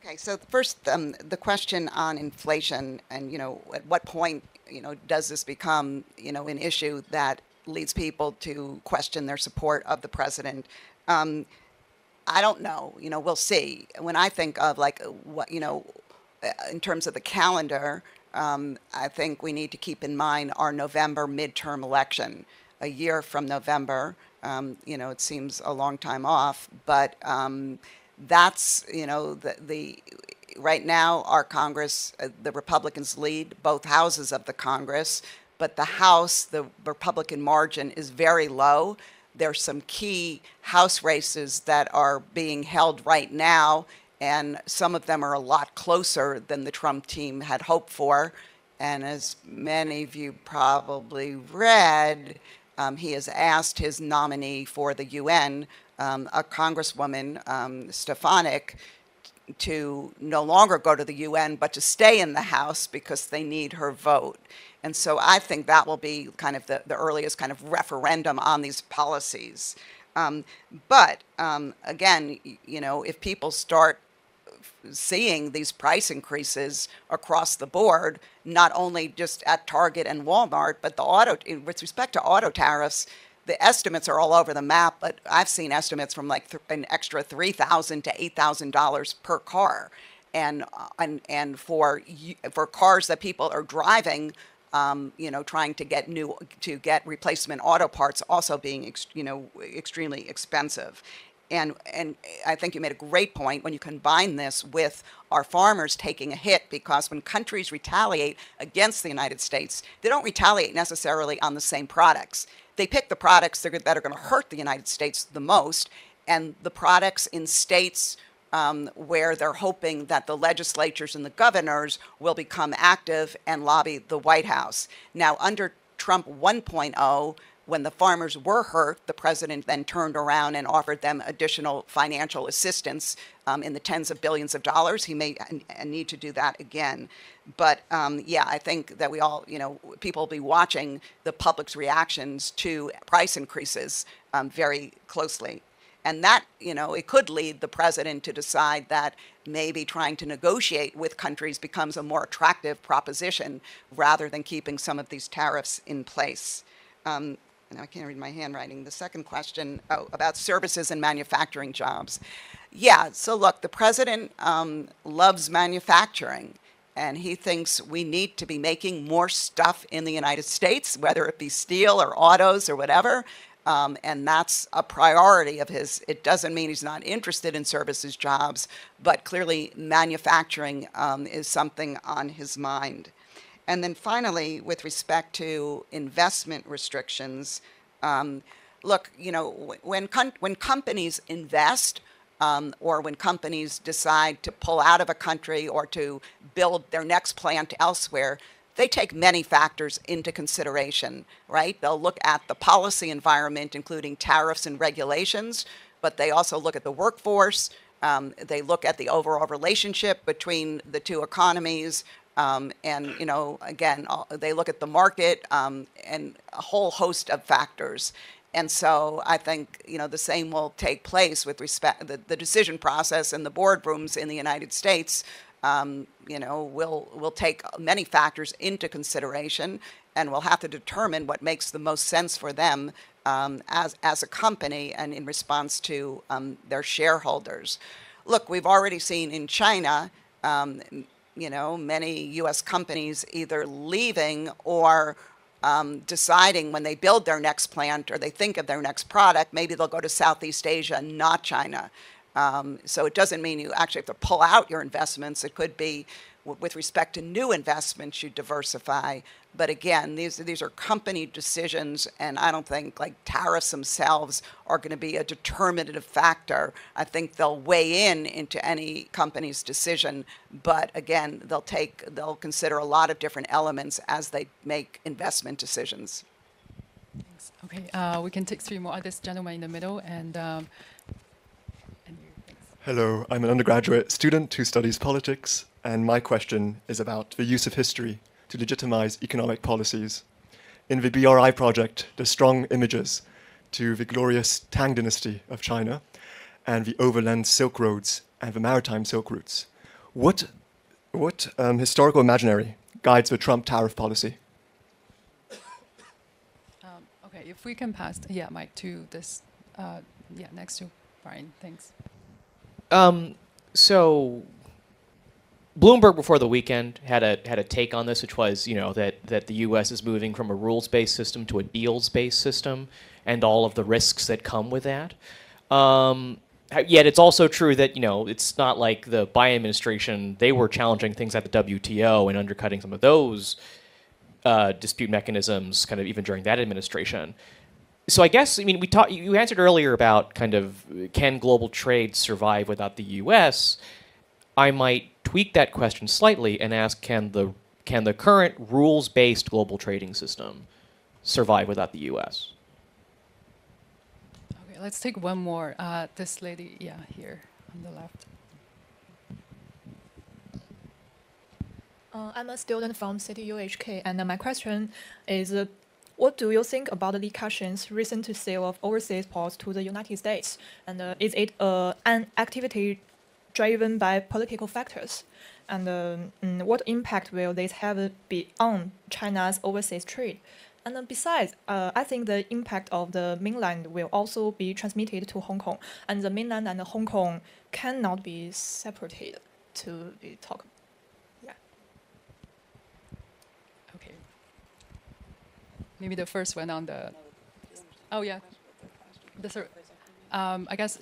Okay, so first, the question on inflation and, at what point, does this become, an issue that leads people to question their support of the president? I don't know, we'll see. When I think of what, in terms of the calendar, I think we need to keep in mind our November midterm election. A year from November, it seems a long time off, but that's, right now our Congress, the Republicans lead both houses of the Congress, but the House, the Republican margin is very low. There's some key House races that are being held right now, and some of them are a lot closer than the Trump team had hoped for. And as many of you probably read, he has asked his nominee for the UN, a Congresswoman, Stefanik, to no longer go to the UN, but to stay in the House because they need her vote. And so I think that will be kind of the earliest kind of referendum on these policies. But again, if people start seeing these price increases across the board, not only just at Target and Walmart, but with respect to auto tariffs, the estimates are all over the map, but I've seen estimates from an extra $3,000 to $8,000 per car. And for cars that people are driving, trying to get replacement auto parts also being, extremely expensive. And I think you made a great point when you combine this with our farmers taking a hit, because when countries retaliate against the United States, they don't retaliate necessarily on the same products. They pick the products that are going to hurt the United States the most, and the products in states where they're hoping that the legislatures and the governors will become active and lobby the White House. Now, under Trump 1.0, when the farmers were hurt, the president then turned around and offered them additional financial assistance in the tens of billions of dollars. He may need to do that again. But yeah, I think that we all, people will be watching the public's reactions to price increases very closely. And that, it could lead the president to decide that maybe trying to negotiate with countries becomes a more attractive proposition rather than keeping some of these tariffs in place. I can't read my handwriting. The second question, about services and manufacturing jobs. Yeah, so look, the president loves manufacturing, and he thinks we need to be making more stuff in the United States, whether it be steel or autos or whatever. And that's a priority of his. It doesn't mean he's not interested in services jobs, but clearly manufacturing is something on his mind. And then finally, with respect to investment restrictions, look, when companies invest or when companies decide to pull out of a country or to build their next plant elsewhere, they take many factors into consideration, right? They'll look at the policy environment, including tariffs and regulations, but they also look at the workforce. They look at the overall relationship between the two economies. And, again, they look at the market and a whole host of factors. And so I think, the same will take place with respect to the decision process in the boardrooms in the United States. Will take many factors into consideration, and we'll have to determine what makes the most sense for them as a company and in response to their shareholders. Look, we've already seen in China, many U.S. companies either leaving or deciding when they build their next plant or they think of their next product, maybe they'll go to Southeast Asia, not China. So it doesn't mean you actually have to pull out your investments. It could be with respect to new investments, you diversify. But again, these are company decisions, and I don't think tariffs themselves are going to be a determinative factor. I think they'll weigh into any company's decision, but again, they'll consider a lot of different elements as they make investment decisions. Thanks. Okay, we can take three more. This gentleman in the middle, and Hello, I'm an undergraduate student who studies politics, and my question is about the use of history to legitimize economic policies. In the BRI project, there's strong images to the glorious Tang dynasty of China and the overland Silk Roads and the maritime Silk routes. What historical imaginary guides the Trump tariff policy? Okay, if we can pass, mic to this, next to Brian, thanks. So Bloomberg before the weekend had a take on this, which was that the U.S. is moving from a rules-based system to a deals-based system, and all of the risks that come with that. Yet it's also true that it's not like the Biden administration; they were challenging things at the WTO and undercutting some of those dispute mechanisms, kind of even during that administration. So I guess, you answered earlier about kind of can global trade survive without the U.S. I might tweak that question slightly and ask, can the current rules-based global trading system survive without the U.S.? Okay, let's take one more. This lady, here on the left. I'm a student from City UHK, and my question is, what do you think about the Li Ka-shing's recent sale of overseas ports to the United States? And is it an activity driven by political factors? And what impact will this have on China's overseas trade? And besides, I think the impact of the mainland will also be transmitted to Hong Kong. And the mainland and Hong Kong cannot be separated to be talked. Okay. Maybe the first one on the. Oh yeah. I guess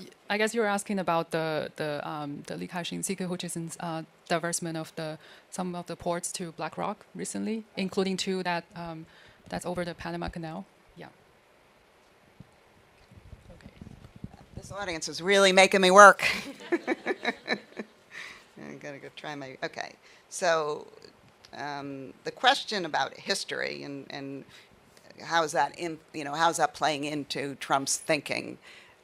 you're asking about the Li Ka-shing Zika Hutchinson's divestment of some of the ports to BlackRock recently, including two that's over the Panama Canal. Yeah. Okay. This audience is really making me work. I'm gonna go try my. Okay. So the question about history and how is that how is that playing into Trump's thinking?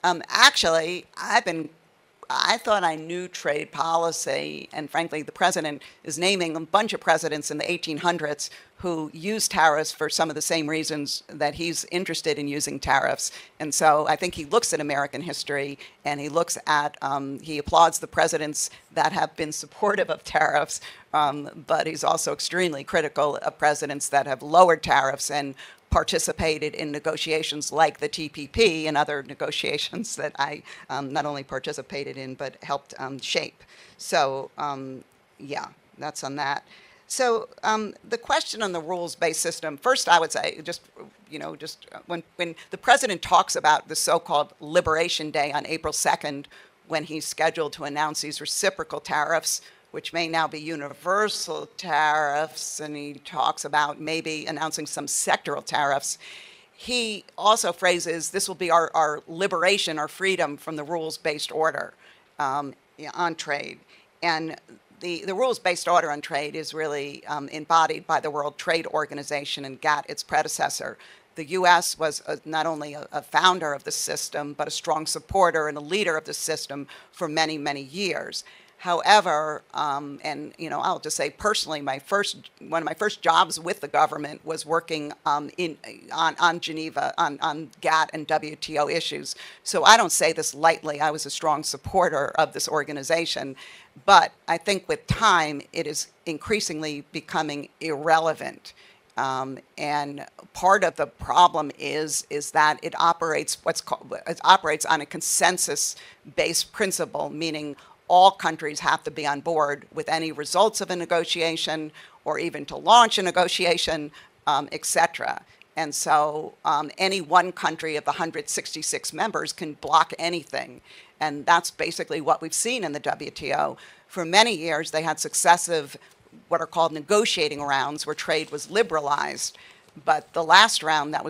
Actually, I thought I knew trade policy, and frankly, the president is naming a bunch of presidents in the 1800s who used tariffs for some of the same reasons that he's interested in using tariffs. And so I think he looks at American history, and he looks at, he applauds the presidents that have been supportive of tariffs, but he's also extremely critical of presidents that have lowered tariffs and participated in negotiations like the TPP and other negotiations that I not only participated in but helped shape. So yeah, that's on that. So the question on the rules-based system, first I would say, when the president talks about the so-called Liberation Day on April 2nd, when he's scheduled to announce these reciprocal tariffs, which may now be universal tariffs, and he talks about maybe announcing some sectoral tariffs, he also phrases this will be our liberation, our freedom from the rules-based order on trade. And the rules-based order on trade is really embodied by the World Trade Organization and GATT, its predecessor. The U.S. was not only a founder of the system, but a strong supporter and a leader of the system for many, many years. However, and I'll just say personally, one of my first jobs with the government was working on Geneva, on GATT and WTO issues. So I don't say this lightly. I was a strong supporter of this organization, but I think with time it is increasingly becoming irrelevant. And part of the problem is that it operates on a consensus-based principle, meaning all countries have to be on board with any results of a negotiation or even to launch a negotiation, etc. And so any one country of the 166 members can block anything. And that's basically what we've seen in the WTO. For many years, they had successive, what are called negotiating rounds, where trade was liberalized. But the last round that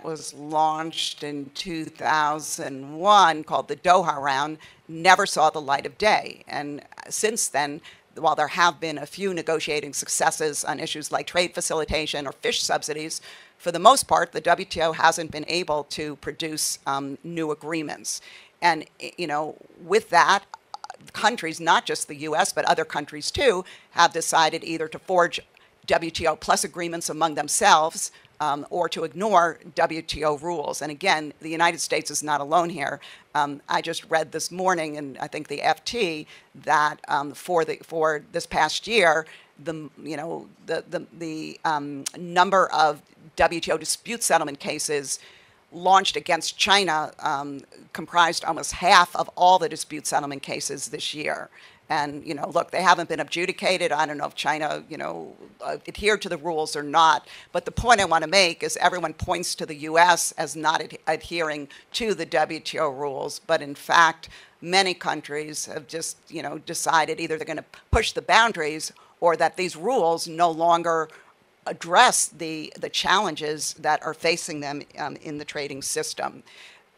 was launched in 2001, called the Doha round, never saw the light of day. And since then, while there have been a few negotiating successes on issues like trade facilitation or fish subsidies, for the most part, the WTO hasn't been able to produce new agreements. And with that, countries, not just the US, but other countries too, have decided either to forge WTO plus agreements among themselves or to ignore WTO rules. And again, the United States is not alone here. I just read this morning, and I think the FT, that for this past year, the number of WTO dispute settlement cases launched against China comprised almost half of all the dispute settlement cases this year. And, look, they haven't been adjudicated. I don't know if China, adhered to the rules or not. But the point I want to make is everyone points to the U.S. as not adhering to the WTO rules. But in fact, many countries have just, decided either they're going to push the boundaries or that these rules no longer address the challenges that are facing them in the trading system.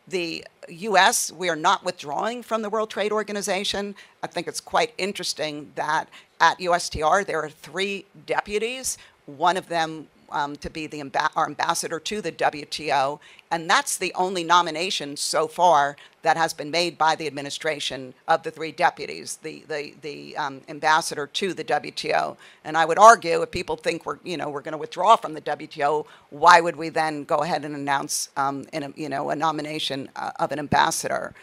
The U.S., we are not withdrawing from the World Trade Organization. I think it's quite interesting that at USTR there are 3 deputies, one of them to be our ambassador to the WTO, and that's the only nomination so far that has been made by the administration of the 3 deputies, the ambassador to the WTO. And I would argue, if people think we're going to withdraw from the WTO, why would we then go ahead and announce a nomination of an ambassador?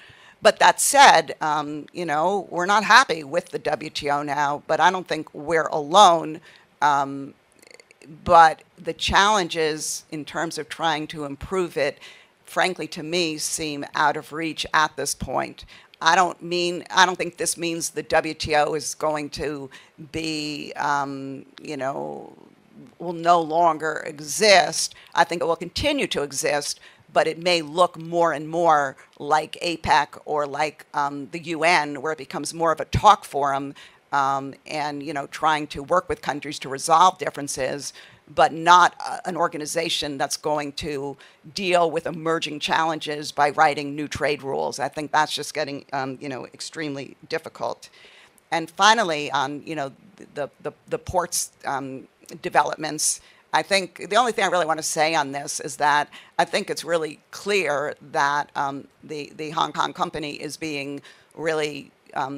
But that said, we're not happy with the WTO now, but I don't think we're alone. But the challenges in terms of trying to improve it, frankly, to me, seem out of reach at this point. I don't think this means the WTO is going to be, will no longer exist. I think it will continue to exist, but it may look more and more like APEC or like the UN, where it becomes more of a talk forum and trying to work with countries to resolve differences, but not an organization that's going to deal with emerging challenges by writing new trade rules. I think that's just getting extremely difficult. And finally, on the ports developments, I think the only thing I really want to say on this is that I think it's really clear that the Hong Kong company is being really,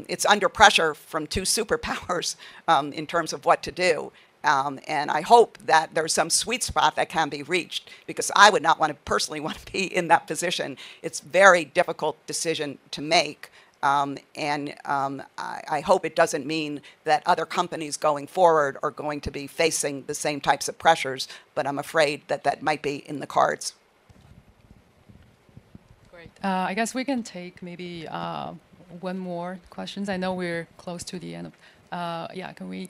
it's under pressure from two superpowers in terms of what to do. And I hope that there's some sweet spot that can be reached, because I would not personally want to be in that position. It's a very difficult decision to make. I hope it doesn't mean that other companies going forward are going to be facing the same types of pressures, but I'm afraid that that might be in the cards. Great. I guess we can take maybe one more questions. I know we're close to the end. Yeah, can we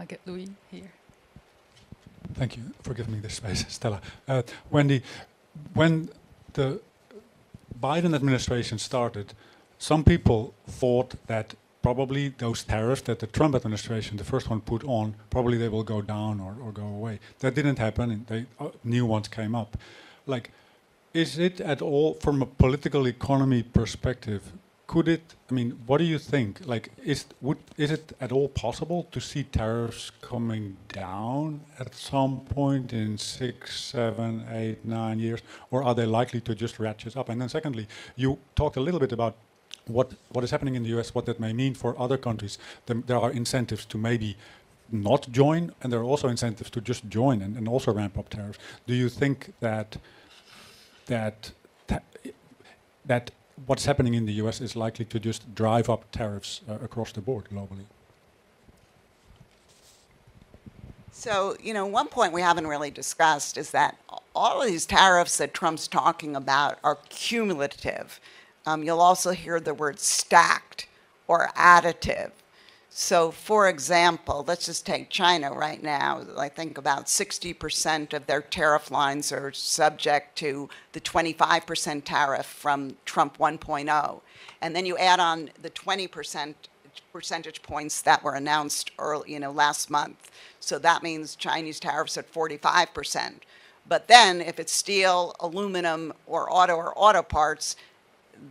get Louis here? Thank you for giving me this space, Stella. Wendy, when the Biden administration started, some people thought that probably those tariffs that the Trump administration, the first one, put on, probably they will go down or go away. That didn't happen, and new ones came up. Like, is it at all, from a political economy perspective, could it, I mean, what do you think? Like, is it at all possible to see tariffs coming down at some point in 6, 7, 8, 9 years? Or are they likely to just ratchet up? And then secondly, you talked a little bit about what is happening in the US, what that may mean for other countries. There are incentives to maybe not join, and there are also incentives to just join and also ramp up tariffs. Do you think that what's happening in the US is likely to just drive up tariffs across the board globally? So, you know, one point we haven't really discussed is that all of these tariffs that Trump's talking about are cumulative. You'll also hear the word stacked or additive. So, for example, let's just take China right now. I think about 60% of their tariff lines are subject to the 25% tariff from Trump 1.0. And then you add on the 20% percentage points that were announced early, last month. So that means Chinese tariffs at 45%. But then if it's steel, aluminum, or auto parts,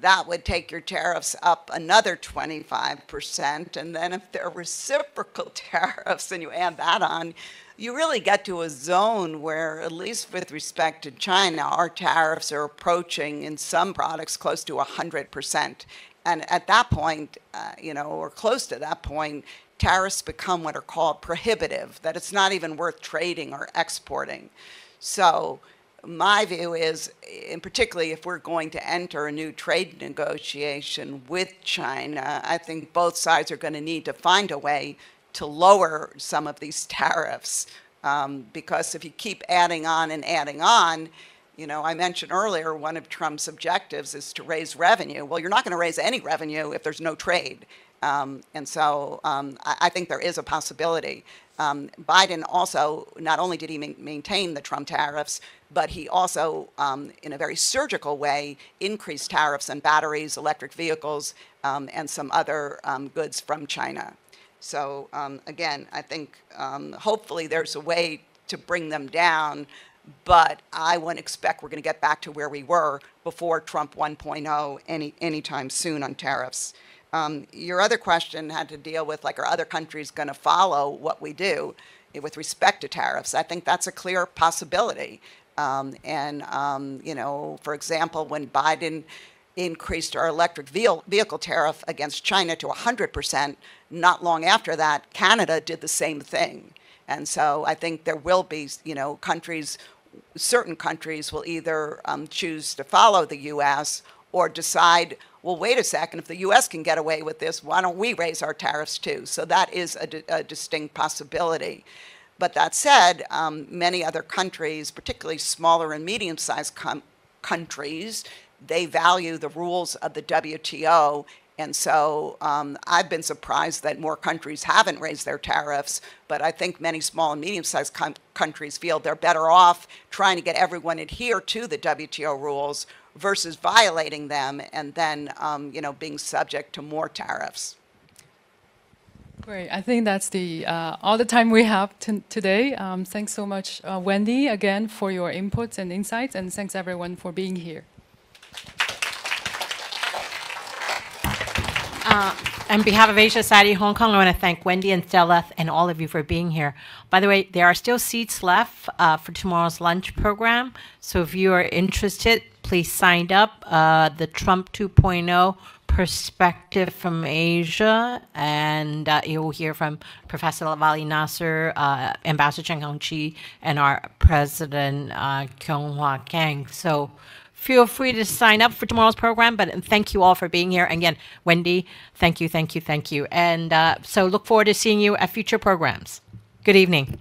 that would take your tariffs up another 25%. And then if they're reciprocal tariffs and you add that on, you really get to a zone where, at least with respect to China, our tariffs are approaching, in some products, close to 100%. And at that point, or close to that point, tariffs become what are called prohibitive, that it's not even worth trading or exporting. So my view is, and particularly if we're going to enter a new trade negotiation with China, I think both sides are going to need to find a way to lower some of these tariffs. Because if you keep adding on and adding on, I mentioned earlier one of Trump's objectives is to raise revenue. Well, you're not going to raise any revenue if there's no trade. And so I think there is a possibility. Biden also, not only did he maintain the Trump tariffs, but he also, in a very surgical way, increased tariffs on batteries, electric vehicles, and some other goods from China. So again, I think hopefully there's a way to bring them down, but I wouldn't expect we're going to get back to where we were before Trump 1.0 anytime soon on tariffs. Your other question had to deal with, are other countries going to follow what we do with respect to tariffs? I think that's a clear possibility. For example, when Biden increased our electric vehicle tariff against China to 100%, not long after that, Canada did the same thing. And so I think there will be, certain countries will either choose to follow the U.S. or decide, well, wait a second, if the U.S. can get away with this, why don't we raise our tariffs too? So that is a distinct possibility. But that said, many other countries, particularly smaller and medium-sized countries, they value the rules of the WTO. And so I've been surprised that more countries haven't raised their tariffs, but I think many small and medium-sized countries feel they're better off trying to get everyone adhere to the WTO rules versus violating them and then, being subject to more tariffs. Great. I think that's all the time we have today. Thanks so much, Wendy, again, for your inputs and insights, and thanks everyone for being here. On behalf of Asia Society Hong Kong, I want to thank Wendy and Stella and all of you for being here. By the way, there are still seats left for tomorrow's lunch program. So if you are interested, please sign up. The Trump 2.0 Perspective from Asia. And you will hear from Professor Vali Nasser, Ambassador Chen Hongqi, and our President Kyung Hwa Kang. So feel free to sign up for tomorrow's program, but thank you all for being here. Again, Wendy, thank you, thank you, thank you. And so look forward to seeing you at future programs. Good evening.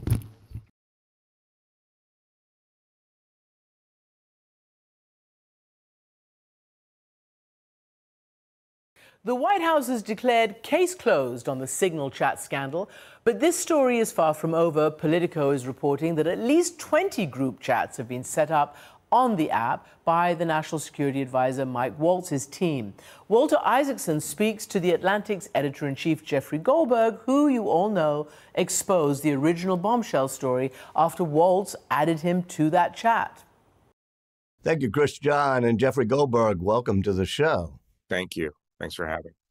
The White House has declared case closed on the Signal chat scandal, but this story is far from over. Politico is reporting that at least 20 group chats have been set up on the app by the National Security Advisor Mike Waltz's team. Walter Isaacson speaks to The Atlantic's editor-in-chief Jeffrey Goldberg, who, you all know, exposed the original bombshell story after Waltz added him to that chat. Thank you, Chris John and Jeffrey Goldberg. Welcome to the show. Thank you. Thanks for having me.